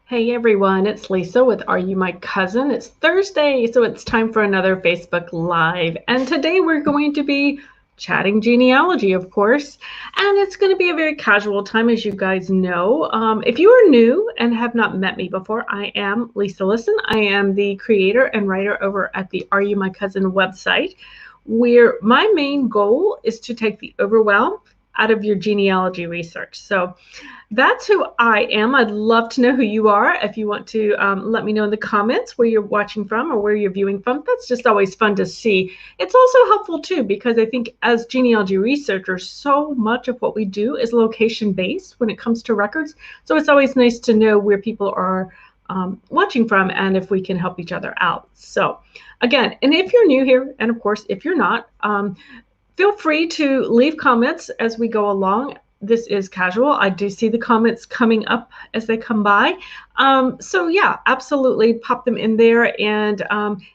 Hey everyone, it's Lisa with Are You My Cousin? It's Thursday, so it's time for another Facebook Live. And today we're going to be chatting genealogy, of course. And it's going to be a very casual time, as you guys know. If you are new and have not met me before, I am Lisa Listen. I am the creator and writer over at the Are You My Cousin website, where my main goal is to take the overwhelm out of your genealogy research. So that's who I am. I'd love to know who you are. If you want to let me know in the comments where you're watching from or where you're viewing from, that's just always fun to see. It's also helpful too, because I think as genealogy researchers, so much of what we do is location based when it comes to records. So it's always nice to know where people are watching from and if we can help each other out. So again, and if you're new here, and of course, if you're not, feel free to leave comments as we go along. This is casual. I do see the comments coming up as they come by. So yeah, absolutely pop them in there. And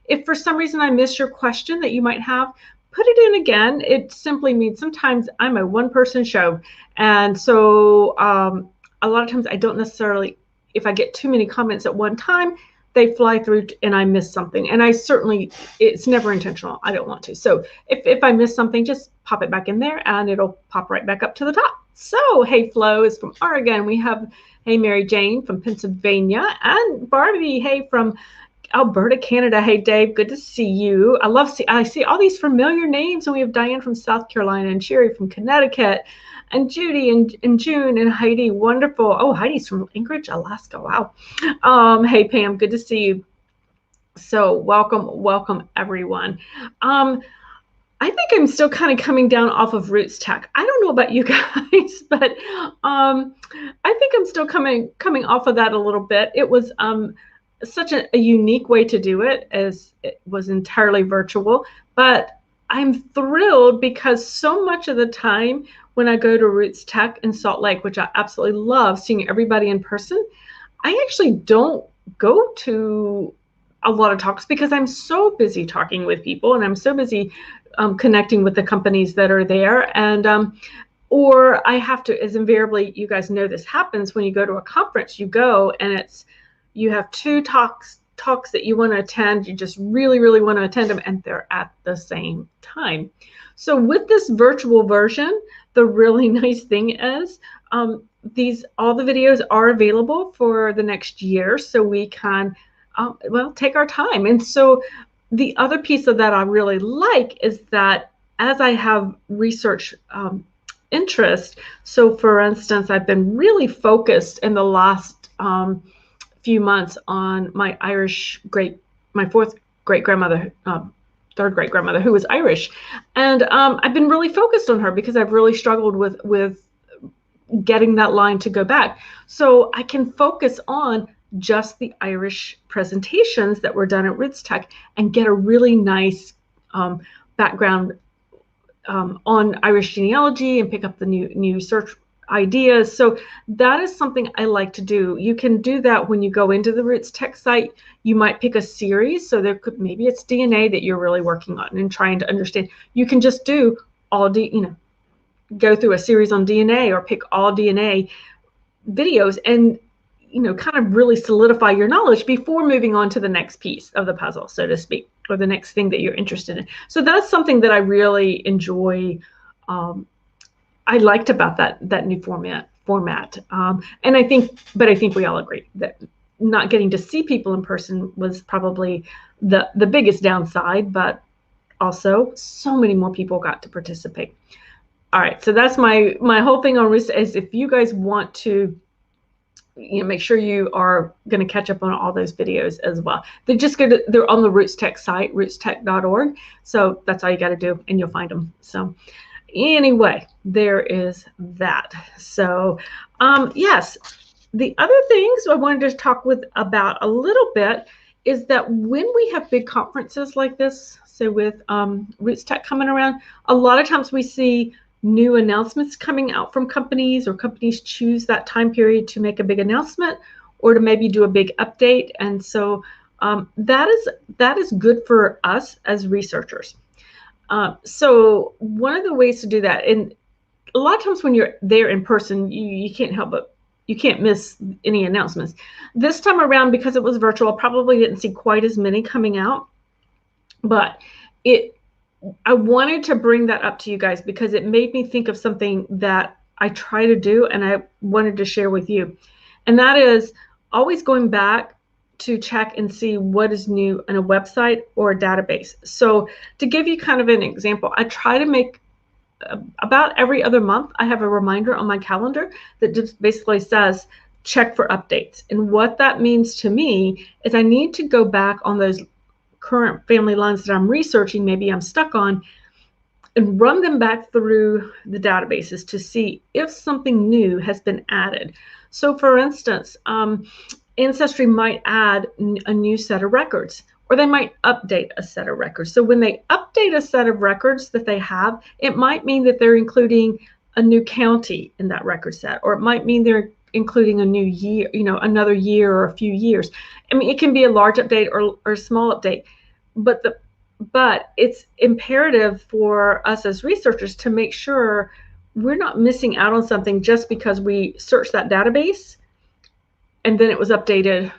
if for some reason I miss your question that you might have, put it in again. It simply means sometimes I'm a one-person show. And so a lot of times I don't necessarily, if I get too many comments at one time, they fly through and I miss something. And I certainly, it's never intentional. I don't want to. So if I miss something, just pop it back in there and it'll pop right back up to the top. So, hey, Flo is from Oregon. We have, hey, Mary Jane from Pennsylvania, and Barbie, hey, from Alberta, Canada. Hey, Dave, good to see you. I see all these familiar names, and we have Diane from South Carolina, and Sherry from Connecticut, and Judy and June and Heidi. Wonderful. Oh, Heidi's from Anchorage, Alaska. Wow. Hey, Pam, good to see you. So welcome everyone. I think I'm still kind of coming down off of RootsTech. I don't know about you guys, but I think I'm still coming off of that a little bit. It was such a unique way to do it, as it was entirely virtual. But I'm thrilled because so much of the time when I go to RootsTech in Salt Lake, which I absolutely love seeing everybody in person, I actually don't go to a lot of talks because I'm so busy talking with people and I'm so busy connecting with the companies that are there. And or I have to, as invariably, you guys know this happens when you go to a conference, you go and you have two talks that you want to attend, you just really want to attend them, and they're at the same time. So with this virtual version, the really nice thing is all the videos are available for the next year, so we can take our time. And so the other piece of that I really like is that as I have research interest, so for instance, I've been really focused in the last few months on my fourth great grandmother, third great grandmother, who was Irish, and I've been really focused on her because I've really struggled with getting that line to go back. So I can focus on just the Irish presentations that were done at RootsTech and get a really nice background on Irish genealogy and pick up the new search ideas. So that is something I like to do. You can do that when you go into the RootsTech site. You might pick a series. So maybe it's DNA that you're really working on and trying to understand. You can just do go through a series on DNA or pick all DNA videos and kind of really solidify your knowledge before moving on to the next piece of the puzzle, so to speak, or the next thing that you're interested in. So that's something that I really enjoy. I liked about that new format. And I think we all agree that not getting to see people in person was probably the biggest downside, but also so many more people got to participate. All right, so that's my whole thing on Roots. Is if you guys want to make sure you are going to catch up on all those videos as well. They're on the RootsTech site, rootstech.org. So that's all you got to do, and you'll find them. So anyway, there is that. So yes, the other things I wanted to talk about a little bit is that when we have big conferences like this, so with RootsTech coming around, a lot of times we see new announcements coming out from companies, or companies choose that time period to make a big announcement or to maybe do a big update. And so that is good for us as researchers. So one of the ways to do that, and a lot of times when you're there in person, you can't help but you can't miss any announcements. This time around, because it was virtual, I probably didn't see quite as many coming out, but I wanted to bring that up to you guys because it made me think of something that I try to do and I wanted to share with you. And that is always going back to check and see what is new in a website or a database. So to give you kind of an example, I try to make about every other month, I have a reminder on my calendar that just basically says, check for updates. And what that means to me is I need to go back on those current family lines that I'm researching, maybe I'm stuck on, and run them back through the databases to see if something new has been added. So for instance, Ancestry might add a new set of records, or they might update a set of records. So when they update a set of records that they have, it might mean that they're including a new county in that record set, or it might mean they're including a new year, another year or a few years. I mean, it can be a large update or a small update, but it's imperative for us as researchers to make sure we're not missing out on something just because we searched that database and then it was updated,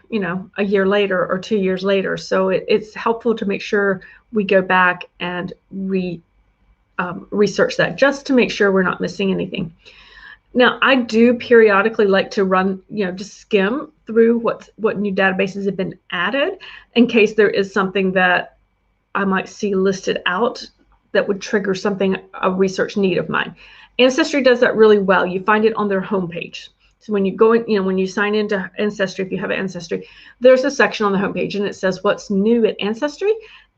a year later or 2 years later. So it's helpful to make sure we go back and research that just to make sure we're not missing anything. Now, I do periodically like to run, just skim through what new databases have been added in case there is something that I might see listed out that would trigger something, a research need of mine. Ancestry does that really well. You find it on their homepage. So when you go in, when you sign into Ancestry, if you have Ancestry, there's a section on the homepage and it says what's new at Ancestry,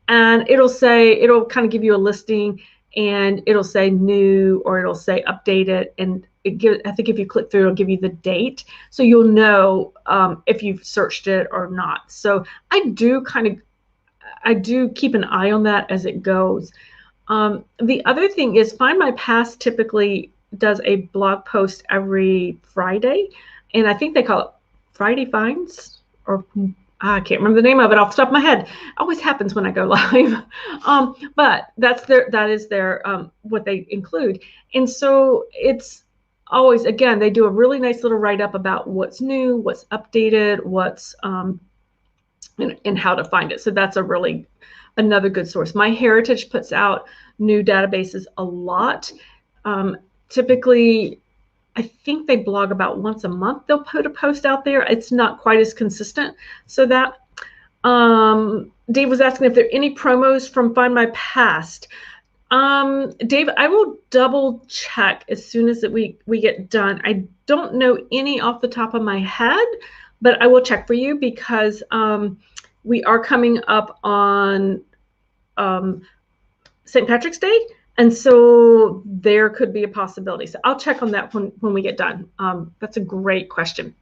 and it'll kind of give you a listing, and it'll say new or it'll say updated, and I think if you click through, it'll give you the date, so you'll know if you've searched it or not. So I do keep an eye on that as it goes. The other thing is Find My Past typically does a blog post every Friday, and I think they call it Friday Finds, or I can't remember the name of it off the top of my head. It always happens when I go live. But that is their what they include. And so it's always, again, they do a really nice little write-up about what's new, what's updated, what's and how to find it. So that's another good source. MyHeritage puts out new databases a lot. Typically, I think they blog about once a month. They'll put a post out there. It's not quite as consistent. So that Dave was asking if there are any promos from Find My Past. Dave, I will double check as soon as we get done. I don't know any off the top of my head, but I will check for you because we are coming up on St. Patrick's Day. And so there could be a possibility. So I'll check on that when we get done. That's a great question.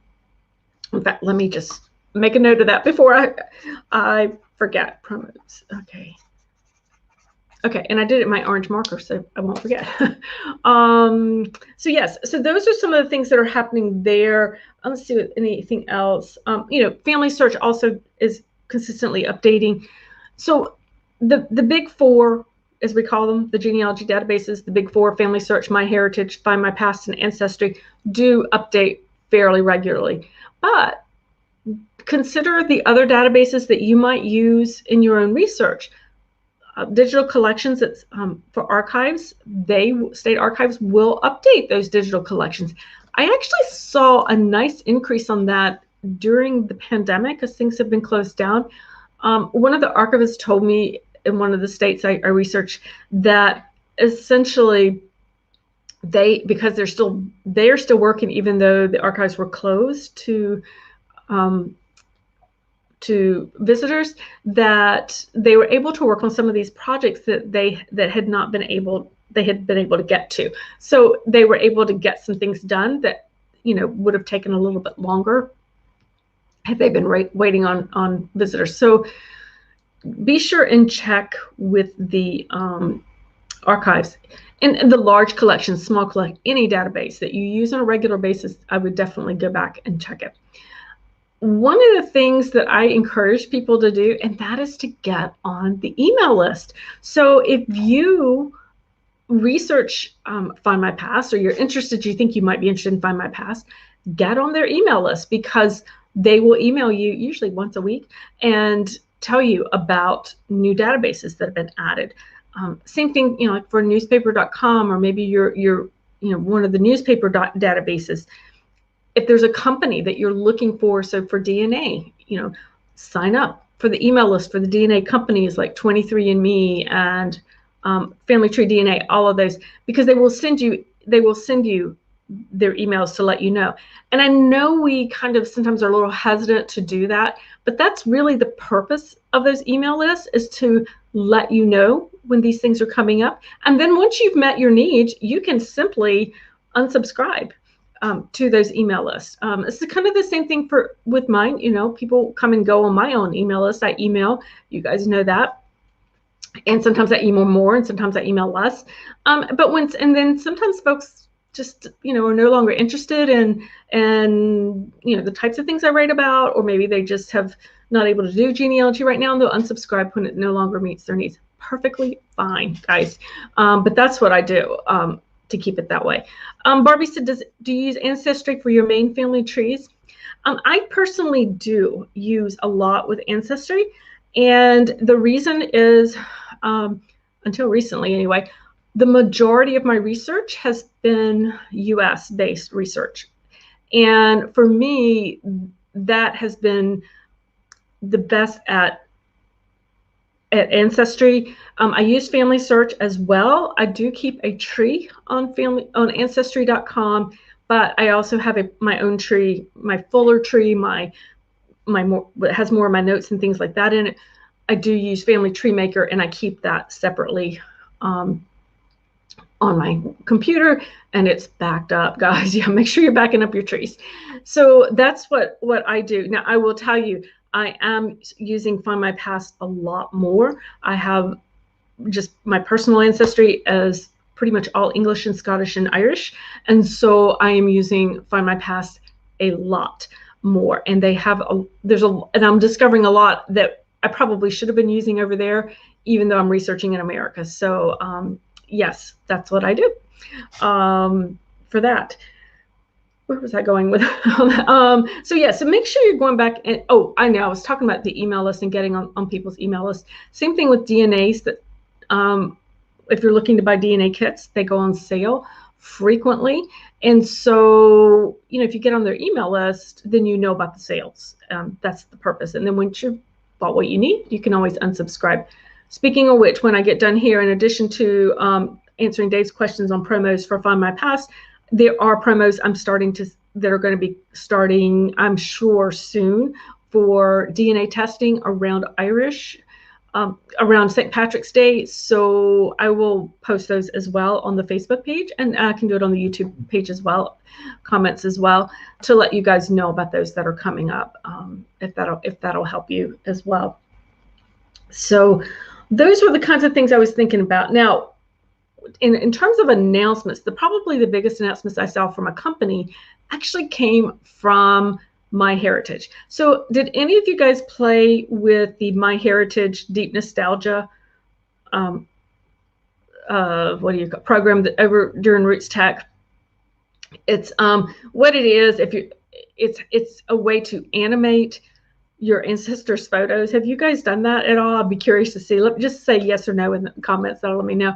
In fact, let me just make a note of that before I forget. Promos. Okay. Okay, and I did it in my orange marker, so I won't forget. So yes, so those are some of the things that are happening there. Let's see anything else. Family Search also is consistently updating. So the big four, as we call them, the genealogy databases, the big four, Family Search, MyHeritage, Find My Past, and Ancestry, do update fairly regularly. But consider the other databases that you might use in your own research. Digital collections, that's for archives, state archives will update those digital collections. I actually saw a nice increase on that during the pandemic as things have been closed down. One of the archivists told me in one of the states I researched that essentially because they're still working even though the archives were closed to visitors, that they were able to work on some of these projects that they had been able to get to. So they were able to get some things done that would have taken a little bit longer had they been waiting on visitors. So be sure and check with the archives and the large collections, small collection, any database that you use on a regular basis. I would definitely go back and check it. One of the things that I encourage people to do, and that is to get on the email list. So if you research Find My Past, or you're interested, you think you might be interested in Find My Past, get on their email list, because they will email you usually once a week and tell you about new databases that have been added. Same thing, like for newspaper.com, or maybe you're one of the newspaper databases. If there's a company that you're looking for, so for DNA, sign up for the email list for the DNA companies like 23andMe and Family Tree DNA, all of those, because they will send you their emails to let you know. And I know we kind of sometimes are a little hesitant to do that, but that's really the purpose of those email lists, is to let you know when these things are coming up. And then once you've met your needs, you can simply unsubscribe to those email lists. It's kind of the same thing with mine. People come and go on my own email list. I email, you guys know that. And sometimes I email more and sometimes I email less. And then sometimes folks just, are no longer interested in the types of things I write about, or maybe they just have not able to do genealogy right now, and they'll unsubscribe when it no longer meets their needs. Perfectly fine, guys. But that's what I do to keep it that way. Barbie said, do you use Ancestry for your main family trees? I personally do use a lot with Ancestry, and the reason is, until recently anyway, the majority of my research has been US based research. And for me, that has been the best at Ancestry. I use Family Search as well. I do keep a tree on Ancestry.com, but I also have my own tree, my fuller tree, my has more of my notes and things like that in it. I do use Family Tree Maker, and I keep that separately on my computer, and it's backed up, guys. Yeah, make sure you're backing up your trees. So that's what I do. Now, I will tell you, I am using Find My Past a lot more. I have just my personal ancestry as pretty much all English and Scottish and Irish, and so I am using Find My Past a lot more. And and I'm discovering a lot that I probably should have been using over there, even though I'm researching in America. So yes, that's what I do for that. Where was I going with so yeah, so make sure you're going back and, I know I was talking about the email list and getting on people's email list. Same thing with DNAs, that if you're looking to buy DNA kits, they go on sale frequently. And so, if you get on their email list, then you know about the sales. That's the purpose. And then once you've bought what you need, you can always unsubscribe. Speaking of which, when I get done here, in addition to answering Dave's questions on promos for Find My Past, there are promos that are going to be starting, I'm sure, soon for DNA testing around around St. Patrick's Day. So I will post those as well on the Facebook page, and I can do it on the YouTube page as well, comments as well, to let you guys know about those that are coming up, if that'll help you as well. So those were the kinds of things I was thinking about. Now, in terms of announcements, probably the biggest announcements I saw from a company actually came from MyHeritage. So did any of you guys play with the MyHeritage Deep Nostalgia program that over during RootsTech? It's what it is, it's a way to animate your ancestors' photos. Have you guys done that at all? I'd be curious to see. Just say yes or no in the comments. That'll let me know.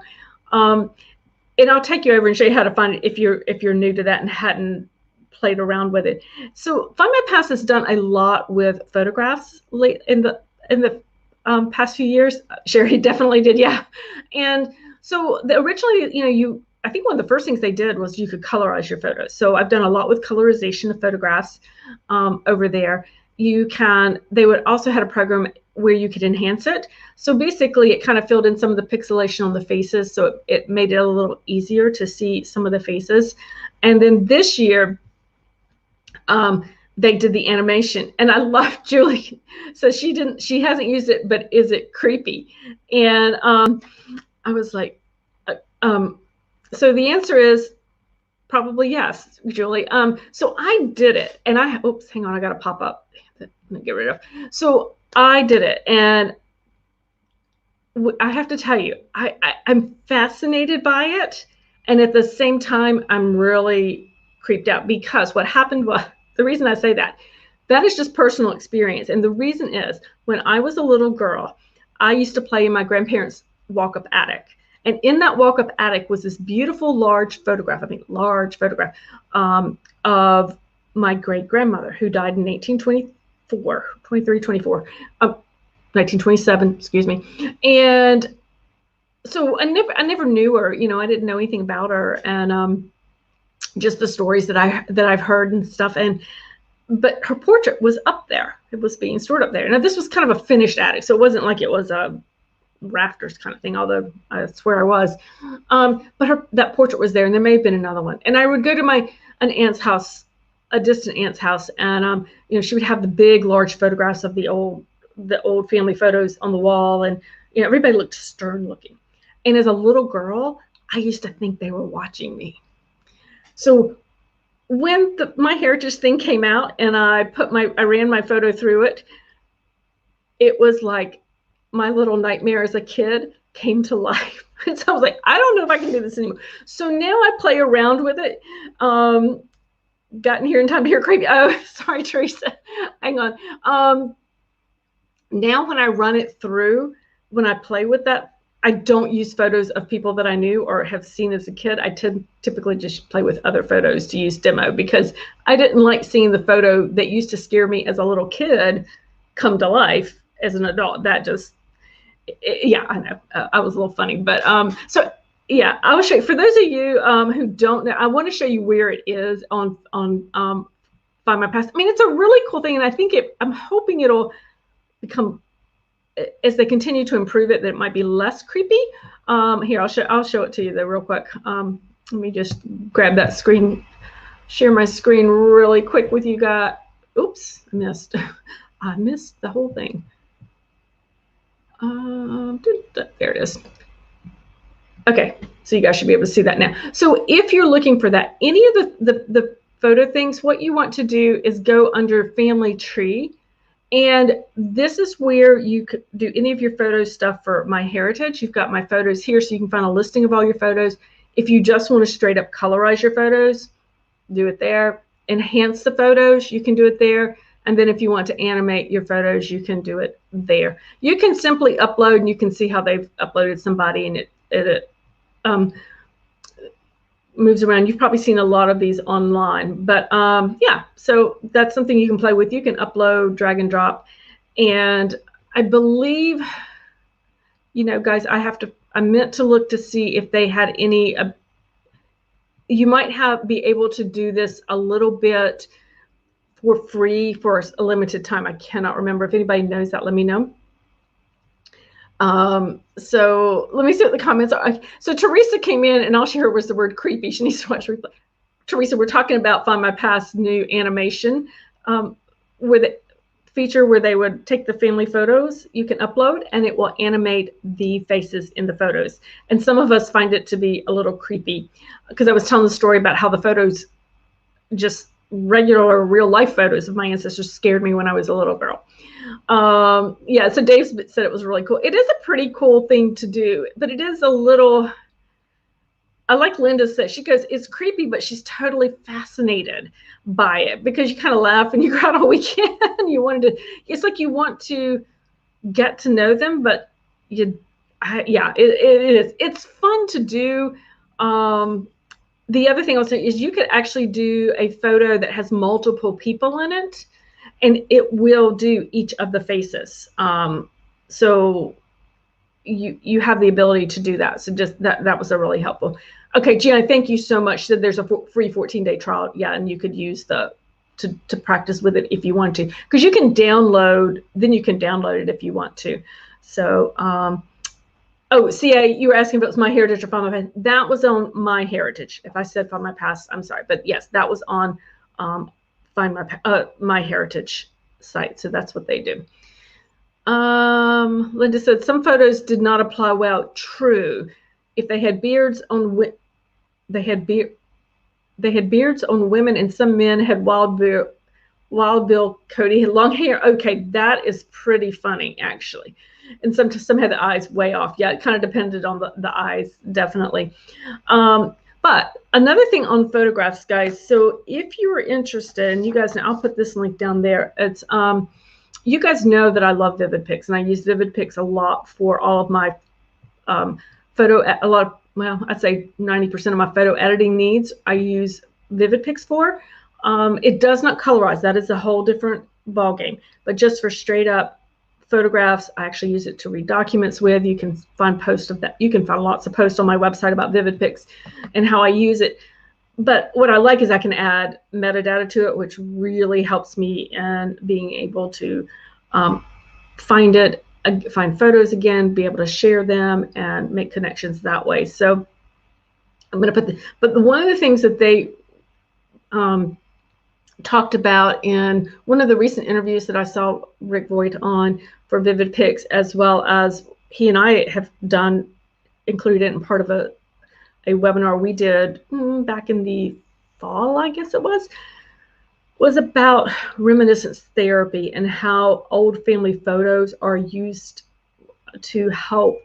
And I'll take you over and show you how to find it if you're new to that and hadn't played around with it. So Find My Past has done a lot with photographs late in the past few years. Sherry definitely did, yeah. And so originally, I think one of the first things they did was you could colorize your photos. So I've done a lot with colorization of photographs over there. They would also had a program where you could enhance it. So basically it kind of filled in some of the pixelation on the faces. So it made it a little easier to see some of the faces. And then this year, they did the animation, and I love Julie. So she hasn't used it, but is it creepy? And I was like, so the answer is probably yes, Julie. So I did it, and oops, hang on, I got to pop up. Let me get rid of. So I did it, and I have to tell you, I'm fascinated by it, and at the same time, I'm really creeped out, because what happened was, the reason I say that is just personal experience. And the reason is, when I was a little girl, I used to play in my grandparents' walk-up attic. And in that walk-up attic was this beautiful large photograph, of my great-grandmother, who died in 1927, excuse me. And so I never knew her, I didn't know anything about her, and just the stories that I've heard and stuff. But her portrait was up there. It was being stored up there. Now, this was kind of a finished attic, so it wasn't like it was a rafters kind of thing, although I swear I was. But that portrait was there, and there may have been another one. And I would go to an aunt's house, a distant aunt's house, and she would have the big, large photographs of the old family photos on the wall, and everybody looked stern looking. And as a little girl, I used to think they were watching me. So when my heritage thing came out and I ran my photo through it, it was like my little nightmare as a kid came to life. And so I was like, I don't know if I can do this anymore. So now I play around with it. Gotten here in time to hear creepy. Oh, sorry, Teresa. Hang on. Now when I run it through, when I play with that, I don't use photos of people that I knew or have seen as a kid. I typically just play with other photos to use demo, because I didn't like seeing the photo that used to scare me as a little kid come to life as an adult. That just, yeah, I know. I was a little funny, but so yeah, I'll show you. For those of you who don't know, I want to show you where it is on Find My Past. I mean, it's a really cool thing, and I think I'm hoping it'll become, as they continue to improve it, that it might be less creepy. Here, I'll show it to you though real quick. Let me just grab that screen, share my screen really quick with you guys. Oops, I missed the whole thing. There it is. Okay, so you guys should be able to see that now. So if you're looking for that, any of the photo things, what you want to do is go under Family Tree. And this is where you could do any of your photo stuff for My Heritage. You've got my photos here, so you can find a listing of all your photos. If you just want to straight up colorize your photos, do it there. Enhance the photos, you can do it there. And then if you want to animate your photos, you can do it there. You can simply upload, and you can see how they've uploaded somebody, and it moves around. You've probably seen a lot of these online, but yeah, so that's something you can play with. You can upload, drag and drop. And I believe, guys, I meant to look to see if they had any, you might be able to do this a little bit for free for a limited time. I cannot remember. If anybody knows that, let me know. So let me see what the comments are. So Teresa came in, and all she heard was the word creepy. She needs to watch replay. Teresa, we're talking about Find My Past new animation with a feature where they would take the family photos you can upload, and it will animate the faces in the photos. And some of us find it to be a little creepy, because I was telling the story about how the photos, just regular real life photos of my ancestors, scared me when I was a little girl. Yeah, so Dave said it was really cool. It is a pretty cool thing to do, but it is a little, I like Linda said, she goes, it's creepy, but she's totally fascinated by it, because you kind of laugh and you go out all weekend. It's like you want to get to know them, but yeah, it is. It's fun to do. The other thing I'll say is you could actually do a photo that has multiple people in it, and it will do each of the faces. So you have the ability to do that. So just that was a really helpful. Okay, Gianna, thank you so much. So there's a free 14-day trial. Yeah, and you could use to practice with it if you want to, because you can download. Then you can download it if you want to. So oh, CA, you were asking if it was My Heritage or Find My Past. That was on My Heritage. If I said Find My Past, I'm sorry, but yes, that was on Find My Heritage site. So that's what they do. Linda said some photos did not apply well. True. If they had beards on beards on women, and some men had Wild Bill Cody had long hair. Okay, that is pretty funny actually. And some had the eyes way off. Yeah, it kind of depended on the eyes, definitely. But another thing on photographs, guys, so if you are interested, and you guys, and I'll put this link down there, it's you guys know that I love Vivid Pics, and I use Vivid Pics a lot for all of my well, I'd say 90% of my photo editing needs I use Vivid Pics for. It does not colorize. That is a whole different ballgame. But just for straight up photographs, I actually use it to read documents with. You can find posts of that. You can find lots of posts on my website about Vivid Pics and how I use it. But what I like is I can add metadata to it, which really helps me in being able to find photos again, be able to share them and make connections that way. So I'm going to put one of the things that they talked about in one of the recent interviews that I saw Rick Voigt on for Vivid Pics, as well as he and I have done, included in part of a webinar we did back in the fall, I guess it was about reminiscence therapy and how old family photos are used to help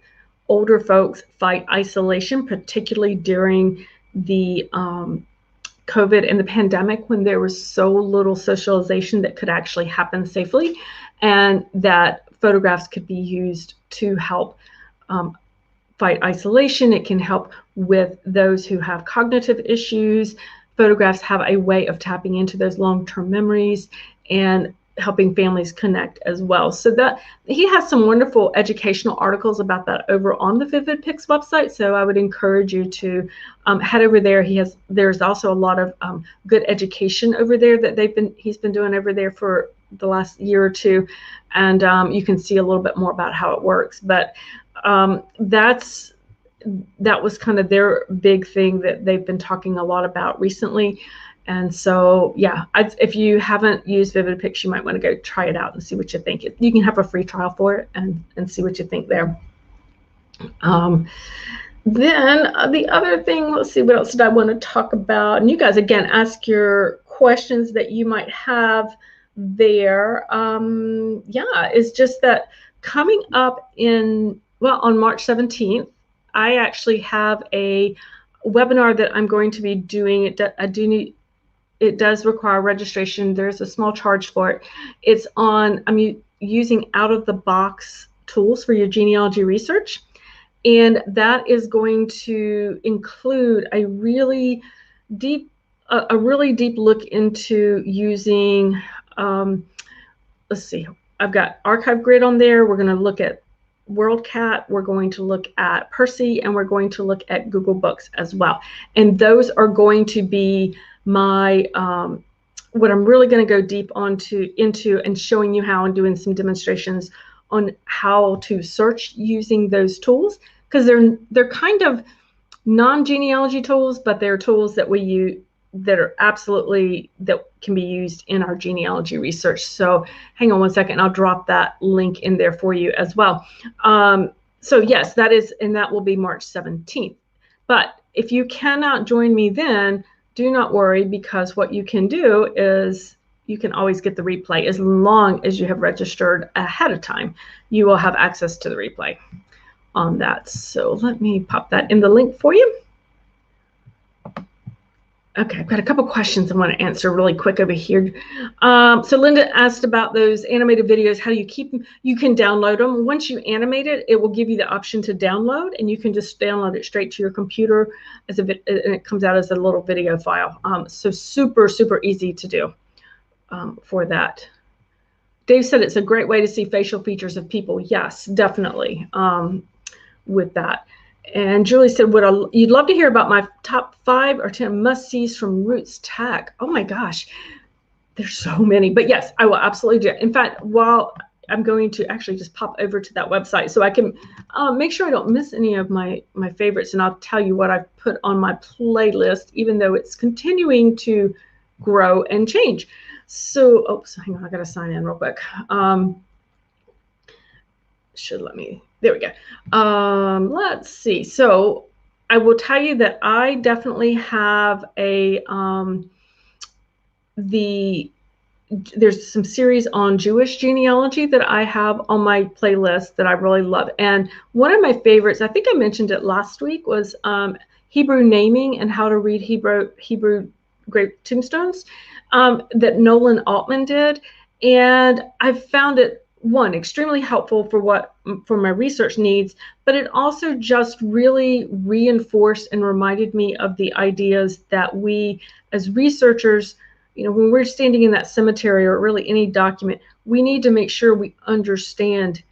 older folks fight isolation, particularly during the COVID and the pandemic, when there was so little socialization that could actually happen safely, and that photographs could be used to help fight isolation. It can help with those who have cognitive issues. Photographs have a way of tapping into those long-term memories and helping families connect as well. So that he has some wonderful educational articles about that over on the Vivid Pics website. So I would encourage you to head over there. There's also a lot of good education over there that he's been doing over there for the last year or two, and you can see a little bit more about how it works. But that was kind of their big thing that they've been talking a lot about recently. And so, yeah, if you haven't used Vivid Pics, you might want to go try it out and see what you think. You can have a free trial for it and see what you think there. Then the other thing, let's see, what else did I want to talk about? And you guys, again, ask your questions that you might have there. Yeah, it's just that coming up on March 17th, I actually have a webinar that I'm going to be doing. It does require registration. There's a small charge for it. It's on, I'm using out-of-the-box tools for your genealogy research. And that is going to include a really deep look into using, let's see, I've got Archive Grid on there. We're going to look at WorldCat, we're going to look at Percy, and we're going to look at Google Books as well. And those are going to be my what I'm really going to go deep into and showing you how, and doing some demonstrations on how to search using those tools, because they're kind of non-genealogy tools, but they're tools that we use that can be used in our genealogy research. So hang on one second, I'll drop that link in there for you as well. So yes, that will be March 17th. But if you cannot join me then, do not worry, because what you can do is you can always get the replay. As long as you have registered ahead of time, you will have access to the replay on that. So let me pop that in the link for you. Okay, I've got a couple questions I want to answer really quick over here. So Linda asked about those animated videos. How do you keep them? You can download them. Once you animate it, it will give you the option to download, and you can just download it straight to your computer and it comes out as a little video file. So super, super easy to do for that. Dave said it's a great way to see facial features of people. Yes, definitely with that. And Julie said, you'd love to hear about my top 5 or 10 must-sees from RootsTech. Oh my gosh, there's so many. But yes, I will absolutely do it. In fact, while I'm going to actually just pop over to that website so I can make sure I don't miss any of my favorites, and I'll tell you what I've put on my playlist, even though it's continuing to grow and change. So, oops, hang on, I got to sign in real quick. There we go. Let's see. So I will tell you that I definitely have there's some series on Jewish genealogy that I have on my playlist that I really love. And one of my favorites, I think I mentioned it last week, was Hebrew naming and how to read Hebrew grave tombstones that Nolan Altman did. And I found it, one, extremely helpful for my research needs, but it also just really reinforced and reminded me of the ideas that we as researchers, when we're standing in that cemetery or really any document, we need to make sure we understand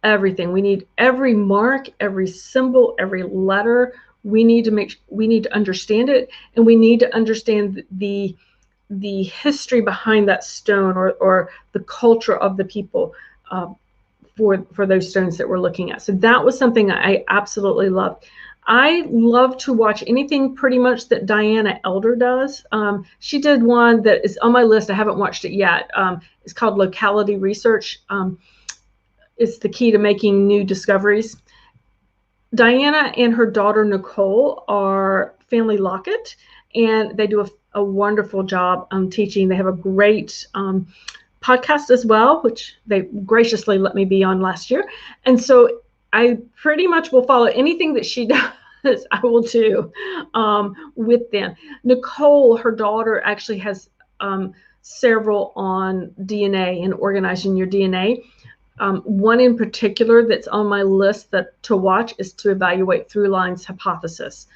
everything. We need every mark, every symbol, every letter. We need to understand it, and we need to understand the history behind that stone or the culture of the people for those stones that we're looking at. So that was something I absolutely loved. I love to watch anything pretty much that Diana Elder does. She did one that is on my list. I haven't watched it yet. It's called Locality Research. It's the key to making new discoveries. Diana and her daughter Nicole are Family Locket, and they do a wonderful job teaching. They have a great podcast as well, which they graciously let me be on last year. And so I pretty much will follow anything that she does. I will do with them. Nicole, her daughter, actually has several on DNA and organizing your DNA. One in particular that's on my list to watch is to evaluate through lines hypothesis.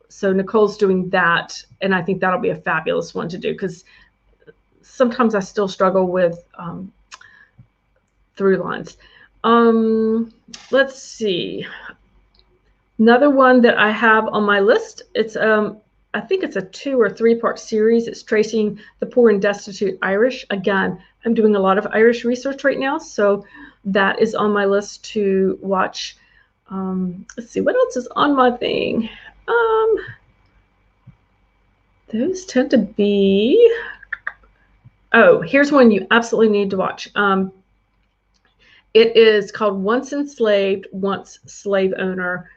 So Nicole's doing that, and I think that'll be a fabulous one to do, because sometimes I still struggle with through lines. Let's see. Another one that I have on my list, it's I think it's a 2 or 3 part series. It's tracing the poor and destitute Irish. Again, I'm doing a lot of Irish research right now, so that is on my list to watch. Let's see, what else is on my thing? Those tend to be, oh, here's one you absolutely need to watch. It is called Once Enslaved, Once Slave Owner.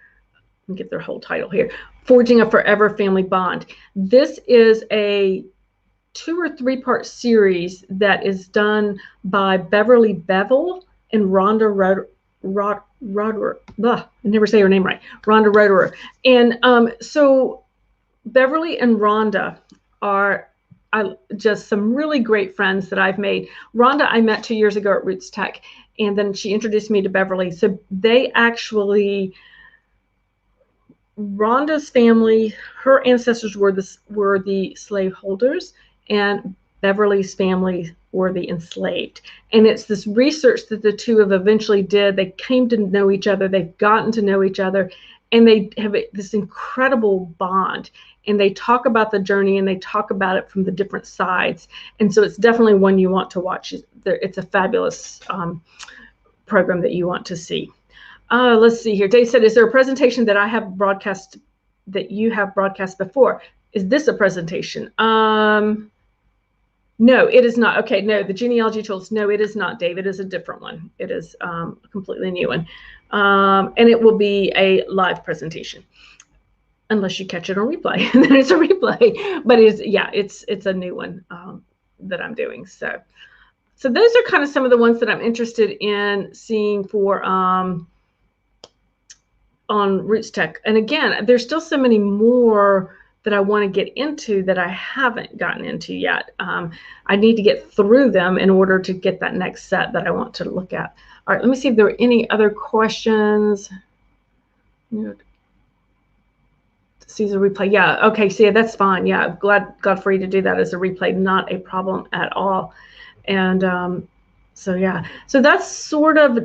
Let me get their whole title here. Forging a Forever Family Bond. This is a 2 or 3 part series that is done by Beverly Bevel and Rhonda Roderer. I never say her name right. Rhonda Roderer. And so Beverly and Rhonda are just some really great friends that I've made. Rhonda I met 2 years ago at RootsTech, and then she introduced me to Beverly. So they actually, Rhonda's family, her ancestors were the slaveholders, and Beverly's family were the enslaved. And it's this research that the two have eventually did. They came to know each other. They've gotten to know each other, and they have this incredible bond. And they talk about the journey, and they talk about it from the different sides. And so it's definitely one you want to watch. It's a fabulous program that you want to see. Let's see here. Dave said, is there a presentation that I have broadcast that you have broadcast before? Is this a presentation? No, it is not. Okay, no, the genealogy tools. No, it is not, Dave. It is a different one. It is a completely new one. And it will be a live presentation, unless you catch it on replay. And then it's a replay. But it's a new one that I'm doing. So those are kind of some of the ones that I'm interested in seeing for on RootsTech. And again, there's still so many more that I want to get into that I haven't gotten into yet. I need to get through them in order to get that next set that I want to look at. All right, let me see if there are any other questions. Sees a replay. Yeah, okay, see, that's fine. Yeah, glad for you to do that as a replay. Not a problem at all. And so yeah, so that's sort of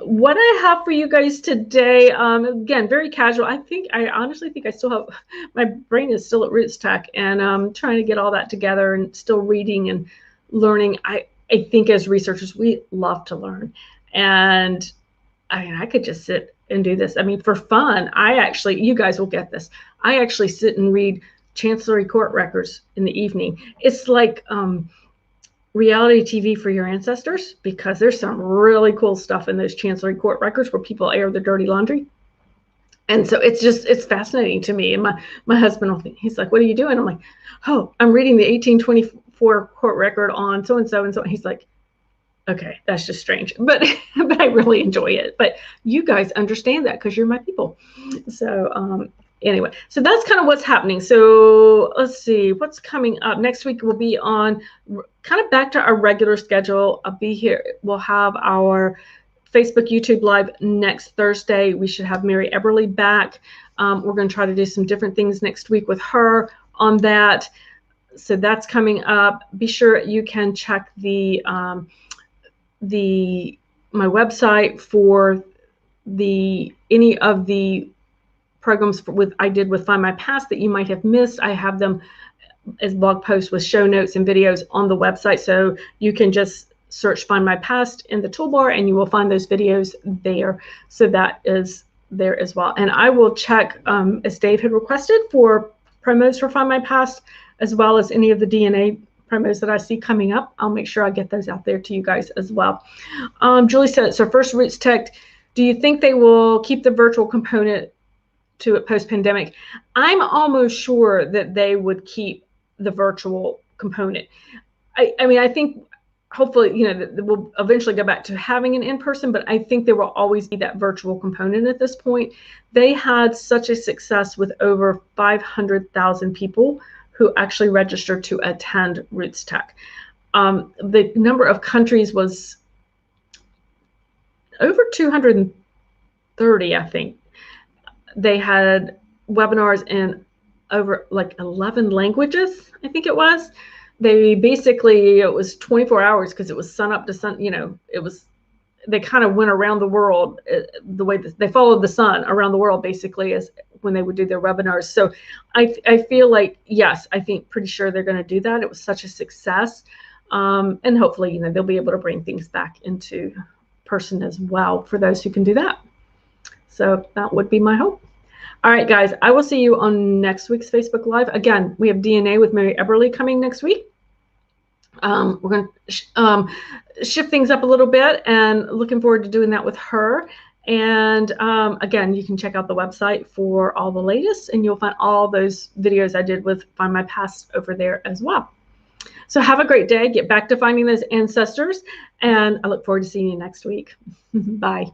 what I have for you guys today. Again, very casual. I honestly think I still have, my brain is still at RootsTech, and I'm trying to get all that together and still reading and learning. I think as researchers, we love to learn. And I mean, I could just sit and do this. I mean, for fun, you guys will get this. I actually sit and read Chancery Court records in the evening. It's like reality TV for your ancestors, because there's some really cool stuff in those Chancery Court records where people air their dirty laundry. And so it's fascinating to me. And my husband will think, he's like, what are you doing? I'm like, oh, I'm reading the 1824 court record on so-and-so and so. He's like, Okay, that's just strange, but but I really enjoy it. But you guys understand that because you're my people. So anyway, so that's kind of what's happening. So let's see what's coming up next week. We'll be on kind of back to our regular schedule. I'll be here. We'll have our Facebook, YouTube Live next Thursday. We should have Mary Eberly back. We're going to try to do some different things next week with her on that. So that's coming up. Be sure you can check my website for any of the programs I did with Find My Past that you might have missed. I have them as blog posts with show notes and videos on the website, so you can just search Find My Past in the toolbar and you will find those videos there. So that is there as well. And I will check, as Dave had requested, for promos for Find My Past, as well as any of the DNA promos that I see coming up. I'll make sure I get those out there to you guys as well. Julie said, so first, RootsTech, do you think they will keep the virtual component to it post-pandemic? I'm almost sure that they would keep the virtual component. I mean, I think hopefully, you know, we'll eventually go back to having an in-person, but I think there will always be that virtual component at this point. They had such a success with over 500,000 people who actually registered to attend RootsTech. The number of countries was over 230, I think. They had webinars in over like 11 languages, I think it was. They basically, it was 24 hours because it was sun up to sun, you know, they kind of went around the world the way that they followed the sun around the world, basically, as when they would do their webinars. So I feel like, yes, I think pretty sure they're going to do that. It was such a success. And hopefully, you know, they'll be able to bring things back into person as well for those who can do that. So that would be my hope. All right, guys, I will see you on next week's Facebook Live. Again, we have DNA with Mary Eberly coming next week. We're going to shift things up a little bit, and looking forward to doing that with her. And again, you can check out the website for all the latest, and you'll find all those videos I did with Find My Past over there as well. So have a great day. Get back to finding those ancestors, and I look forward to seeing you next week. Bye.